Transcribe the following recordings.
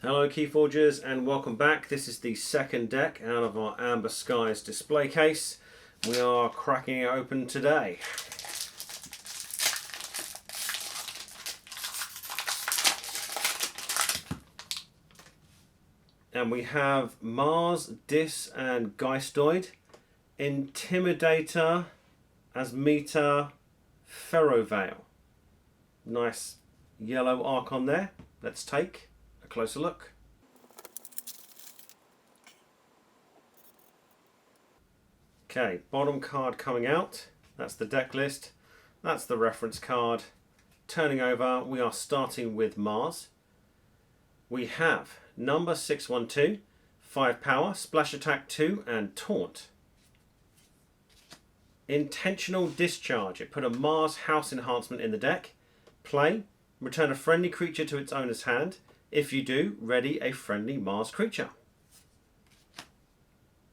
Hello Keyforgers and welcome back. This is the second deck out of our Aember Skies display case. We are cracking it open today. And we have Mars, Dis and Geistoid, Intimidator, Asmita, Ferrowveil. Nice yellow archon there. Let's take a closer look. Okay, bottom card coming out. That's the deck list. That's the reference card. Turning over, we are starting with Mars. We have number 612, 5 power, splash attack 2 and taunt. Intentional discharge. It put a Mars house enhancement in the deck. Play, return a friendly creature to its owner's hand. If you do, ready a friendly Mars creature.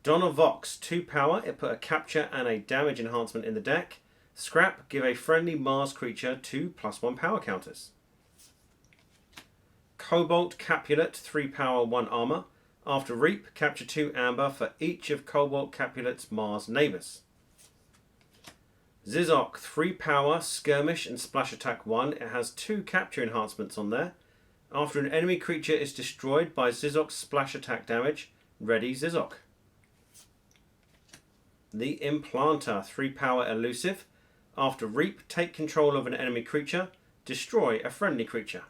Donna Vox, 2 power, it put a capture and a damage enhancement in the deck. Scrap, give a friendly Mars creature 2+1 power counters. Cobalt Capulet, 3 power, 1 armor. After Reap, capture 2 amber for each of Cobalt Capulet's Mars neighbors. Zizok, 3 power, skirmish and splash attack 1. It has 2 capture enhancements on there. After an enemy creature is destroyed by Zizok's splash attack damage, ready Zizok. The Implanter, 3 power, elusive. After Reap, take control of an enemy creature, destroy a friendly creature.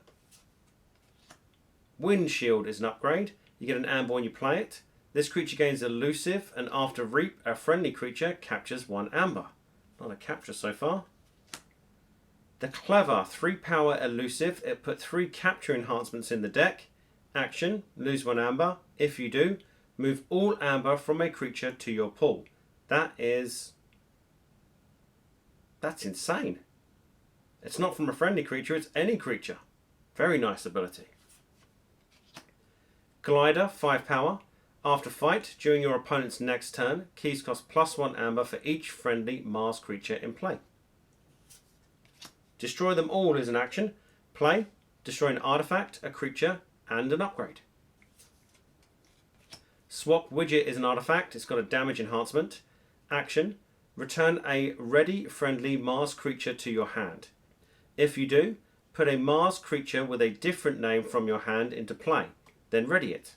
Windshield is an upgrade. You get an amber when you play it. This creature gains elusive, and after Reap, a friendly creature captures 1 amber. Not a capture so far. The Clever, 3 power, elusive. It put 3 capture enhancements in the deck. Action, lose 1 amber. If you do, move all amber from a creature to your pool. That's insane. It's not from a friendly creature, it's any creature. Very nice ability. Glider, 5 power. After fight, during your opponent's next turn, keys cost +1 amber for each friendly Mars creature in play. Destroy them all is an action. Play, destroy an artifact, a creature, and an upgrade. Swap Widget is an artifact. It's got a damage enhancement. Action, return a ready friendly Mars creature to your hand. If you do, put a Mars creature with a different name from your hand into play. Then ready it.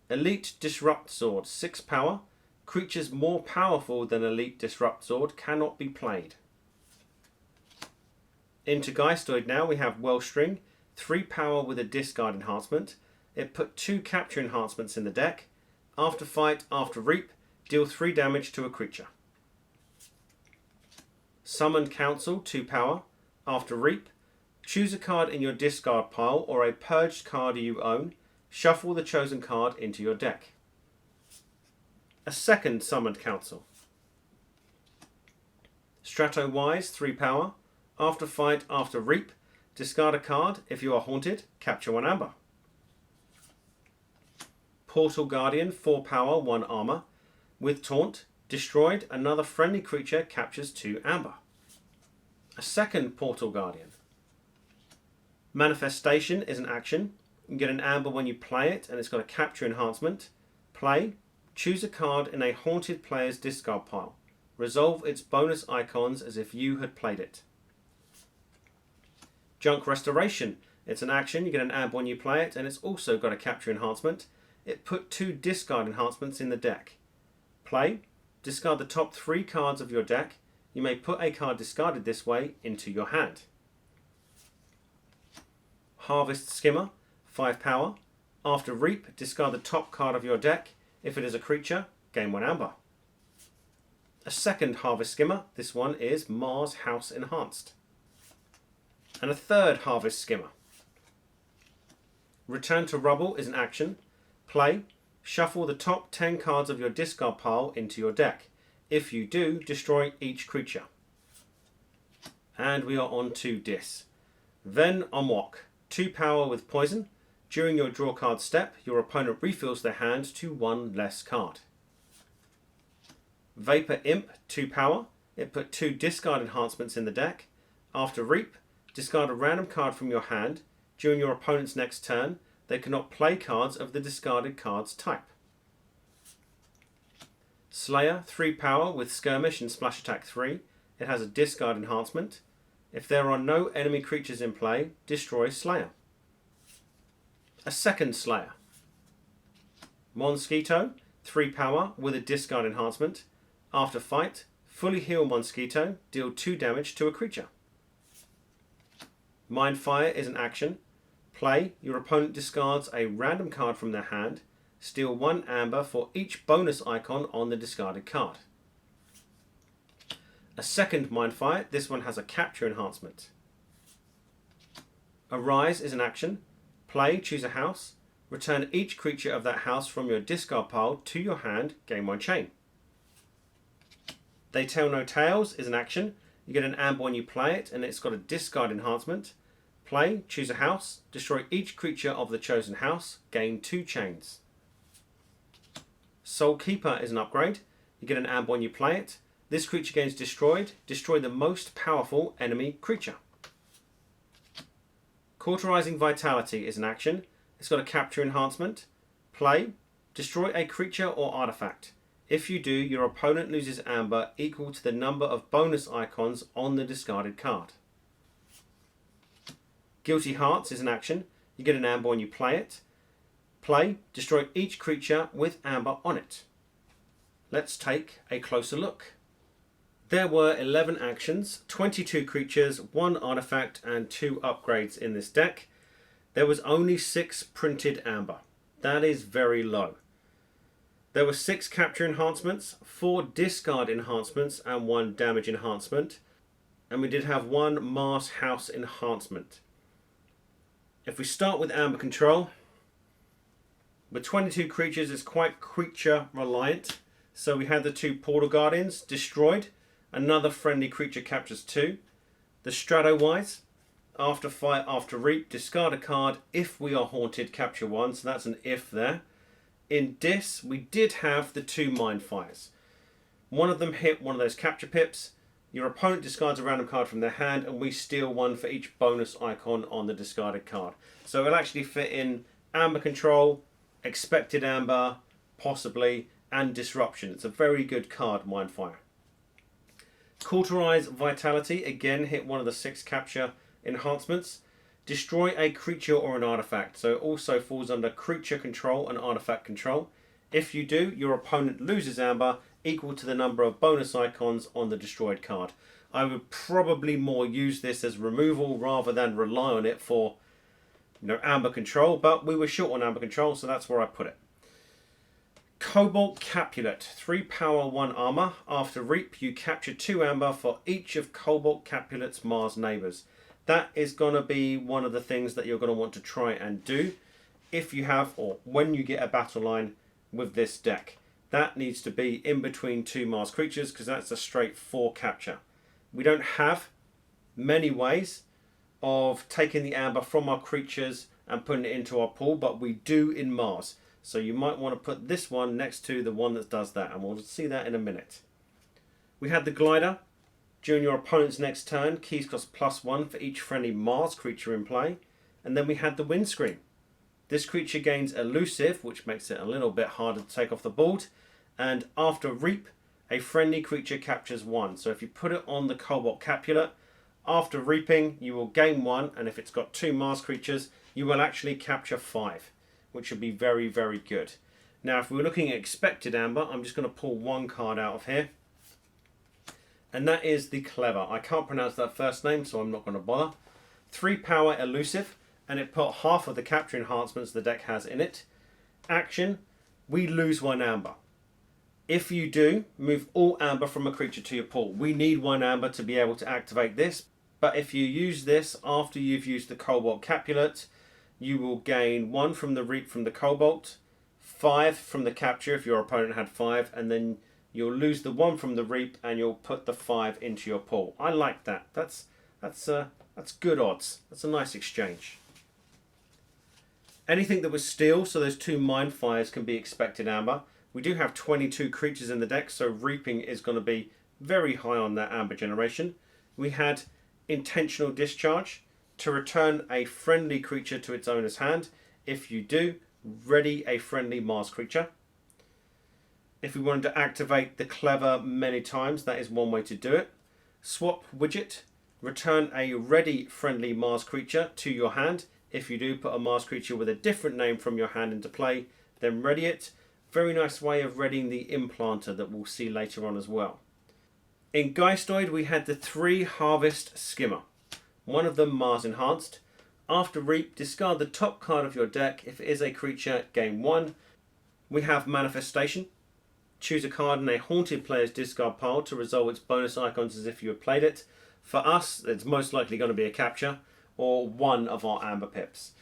Elite Disrupt Sword, 6 power. Creatures more powerful than Elite Disrupt Sword cannot be played. Into Geistoid now, we have Wellstring, 3 power with a discard enhancement. It put 2 capture enhancements in the deck. After fight, after Reap, deal 3 damage to a creature. Summoned Council, 2 power. After Reap, choose a card in your discard pile or a purged card you own. Shuffle the chosen card into your deck. A second Summoned Council. Strato-Wise, 3 power. After fight, after Reap, discard a card. If you are haunted, capture 1 amber. Portal Guardian, 4 power, 1 armor. With taunt, destroyed, another friendly creature captures 2 amber. A second Portal Guardian. Manifestation is an action. You get an amber when you play it, and it's got a capture enhancement. Play, choose a card in a haunted player's discard pile. Resolve its bonus icons as if you had played it. Junk Restoration. It's an action. You get an amber when you play it, and it's also got a capture enhancement. It put 2 discard enhancements in the deck. Play, discard the top 3 cards of your deck. You may put a card discarded this way into your hand. Harvest Skimmer, 5 power. After Reap, discard the top card of your deck. If it is a creature, gain 1 amber. A second Harvest Skimmer. This one is Mars House Enhanced. And a third Harvest Skimmer. Return to Rubble is an action. Play, shuffle the top 10 cards of your discard pile into your deck. If you do, destroy each creature. And we are on to Dis. Ven Omwok, 2 power with poison. During your draw card step, your opponent refills their hand to 1 less card. Vapor Imp, 2 power. It put 2 discard enhancements in the deck. After Reap, discard a random card from your hand. during your opponent's next turn, they cannot play cards of the discarded card's type. Slayer, 3 power with skirmish and splash attack 3. It has a discard enhancement. If there are no enemy creatures in play, destroy Slayer. A second Slayer. Mosquito, 3 power with a discard enhancement. After fight, fully heal Mosquito, deal 2 damage to a creature. Mindfire is an action. Play, your opponent discards a random card from their hand. Steal 1 amber for each bonus icon on the discarded card. A second Mindfire, this one has a capture enhancement. Arise is an action. Play, choose a house. Return each creature of that house from your discard pile to your hand, game 1 chain. They Tell No Tales is an action. You get an amber when you play it, and it's got a discard enhancement. Play, choose a house, destroy each creature of the chosen house, gain 2 chains. Soul Keeper is an upgrade. You get an amber when you play it. This creature gains destroyed. Destroy the most powerful enemy creature. Cauterizing Vitality is an action. It's got a capture enhancement. Play, destroy a creature or artifact. If you do, your opponent loses amber equal to the number of bonus icons on the discarded card. Guilty Hearts is an action. You get an amber when you play it. Play, destroy each creature with amber on it. Let's take a closer look. There were 11 actions, 22 creatures, 1 artifact and 2 upgrades in this deck. There was only 6 printed amber. That is very low. There were 6 capture enhancements, 4 discard enhancements and 1 damage enhancement. And we did have 1 Mars House enhancement. If we start with amber control, with 22 creatures, it's quite creature reliant. So we had the 2 Portal Guardians destroyed. Another friendly creature captures 2. The Strato-wise, after fight, after reap, discard a card. If we are haunted, capture 1. So that's an if there. In Dis, we did have the 2 Mindfires. One of them hit one of those capture pips. Your opponent discards a random card from their hand, and we steal 1 for each bonus icon on the discarded card. So it'll actually fit in amber control, expected amber, possibly, and disruption. It's a very good card, Mindfire. Cauterize Vitality, again hit one of the 6 capture enhancements. Destroy a creature or an artifact. So it also falls under creature control and artifact control. If you do, your opponent loses amber equal to the number of bonus icons on the destroyed card. I would probably more use this as removal rather than rely on it for amber control, but we were short on amber control, so that's where I put it. Cobalt Capulet, 3 power, 1 armor. After reap, you capture 2 amber for each of Cobalt Capulet's Mars neighbors. That is going to be one of the things that you're going to want to try and do if you have, or when you get a battle line with this deck. That needs to be in between 2 Mars creatures, because that's a straight 4 capture. We don't have many ways of taking the amber from our creatures and putting it into our pool, but we do in Mars. So you might want to put this one next to the one that does that, and we'll see that in a minute. We had the Glider. During your opponent's next turn, keys cost +1 for each friendly Mars creature in play. And then we had the Windscreen. This creature gains Elusive, which makes it a little bit harder to take off the board. And after reap, a friendly creature captures 1. So if you put it on the Cobalt Capulet, after reaping, you will gain 1. And if it's got 2 Mars creatures, you will actually capture 5, which would be very, very good. Now, if we're looking at expected amber, I'm just going to pull 1 card out of here. And that is the Clever. I can't pronounce that first name, so I'm not going to bother. 3 power elusive, and it put half of the capture enhancements the deck has in it. Action, we lose 1 amber. If you do, move all amber from a creature to your pool. We need 1 amber to be able to activate this, but if you use this after you've used the Cobalt Capulet, you will gain 1 from the reap from the Cobalt, 5 from the capture if your opponent had 5, and then you'll lose the 1 from the reap and you'll put the 5 into your pool. I like that. That's good odds. That's a nice exchange. Anything that was steal, so those 2 Mindfires can be expected amber. We do have 22 creatures in the deck, so reaping is going to be very high on that amber generation. We had intentional discharge, to return a friendly creature to its owner's hand. If you do, ready a friendly Mars creature. If we wanted to activate the clever many times, that is one way to do it. Swap widget, return a ready friendly Mars creature to your hand. If you do, put a Mars creature with a different name from your hand into play, then ready it. Very nice way of readying the implanter that we'll see later on as well. In Geistoid, we had the 3 Harvest Skimmer. One of them Mars enhanced. After Reap, discard the top card of your deck. If it is a creature, game 1. We have Manifestation. Choose a card in a haunted player's discard pile to resolve its bonus icons as if you had played it. For us, it's most likely going to be a capture or one of our Amber pips.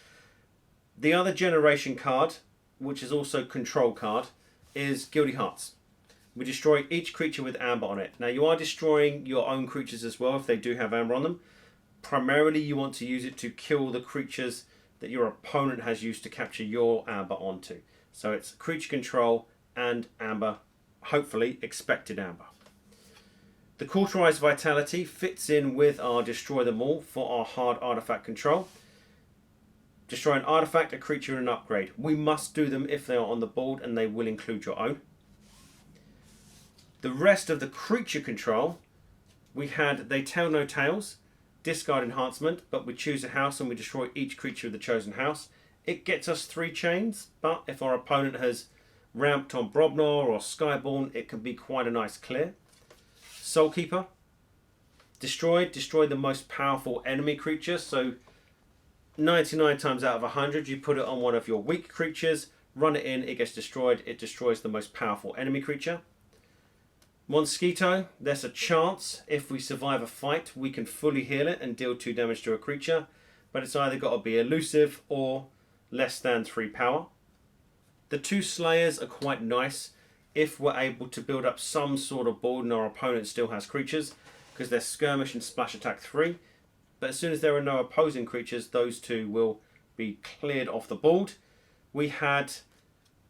The other generation card, which is also control card, is Guilty Hearts. We destroy each creature with Amber on it. Now you are destroying your own creatures as well if they do have Amber on them. Primarily you want to use it to kill the creatures that your opponent has used to capture your Amber onto. So it's creature control and Amber, hopefully expected Amber. The Cauterized Vitality fits in with our Destroy Them All for our hard artifact control. Destroy an artifact, a creature, and an upgrade. We must do them if they are on the board, and they will include your own. The rest of the creature control, we had They Tell No Tales, discard enhancement, but we choose a house and we destroy each creature of the chosen house. It gets us 3 chains, but if our opponent has ramped on Brobnar or Skyborn, it can be quite a nice clear. Soulkeeper, destroy the most powerful enemy creature, so 99 times out of 100 you put it on one of your weak creatures, run it in, it gets destroyed, it destroys the most powerful enemy creature. Mosquito, there's a chance if we survive a fight we can fully heal it and deal 2 damage to a creature, but it's either got to be elusive or less than 3 power. The 2 Slayers are quite nice if we're able to build up some sort of board and our opponent still has creatures, because they're skirmish and splash attack 3, but as soon as there are no opposing creatures, those 2 will be cleared off the board. We had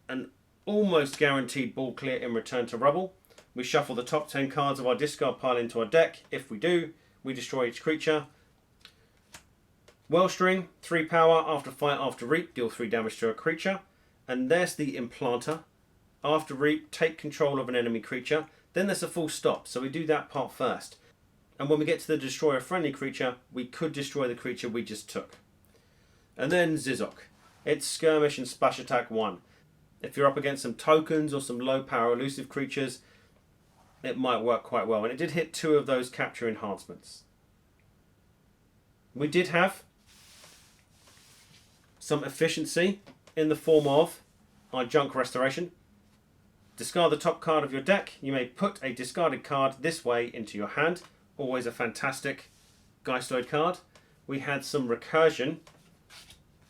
an almost guaranteed board clear in Return to Rubble. We shuffle the top 10 cards of our discard pile into our deck. If we do, we destroy each creature. Wellstring, 3 power, after fight, after reap, deal 3 damage to a creature. And there's the implanter. After reap, take control of an enemy creature. Then there's a full stop, so we do that part first. And when we get to the destroy a friendly creature, we could destroy the creature we just took. And then Zizok. It's skirmish and splash attack 1. If you're up against some tokens or some low power elusive creatures, it might work quite well. And it did hit 2 of those capture enhancements. We did have some efficiency in the form of our junk restoration. Discard the top card of your deck. You may put a discarded card this way into your hand. Always a fantastic Geistoid card. We had some recursion.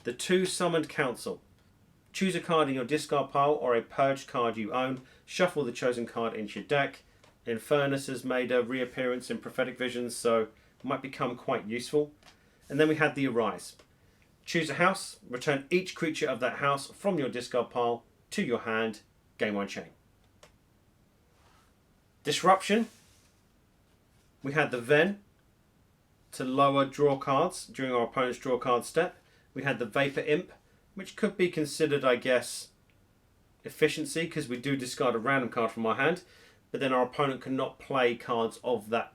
The 2 Summoned Council. Choose a card in your discard pile or a purged card you own. Shuffle the chosen card into your deck. Infernus has made a reappearance in Prophetic Visions, so might become quite useful. And then we had the Arise. Choose a house, return each creature of that house from your discard pile to your hand, game 1 chain. Disruption. We had the Ven to lower draw cards during our opponent's draw card step. We had the Vapor Imp, which could be considered, I guess, efficiency, because we do discard a random card from our hand, but then our opponent cannot play cards of that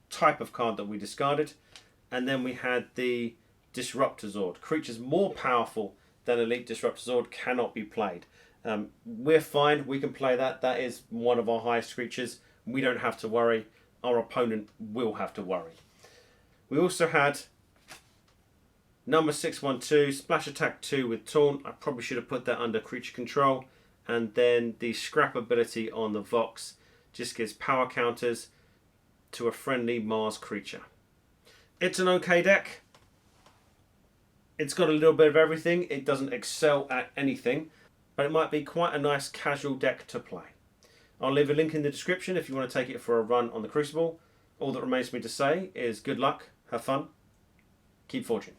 type of card that we discarded. And then we had the Disruptor Zord. Creatures more powerful than Elite Disruptor Zord cannot be played. We're fine, we can play that. That is one of our highest creatures. We don't have to worry. Our opponent will have to worry. We also had number 612, Splash Attack 2 with Taunt. I probably should have put that under Creature Control. And then the Scrap ability on the Vox just gives power counters to a friendly Mars creature. It's an okay deck. It's got a little bit of everything. It doesn't excel at anything, but it might be quite a nice casual deck to play. I'll leave a link in the description if you want to take it for a run on the Crucible. All that remains for me to say is good luck, have fun, keep forging.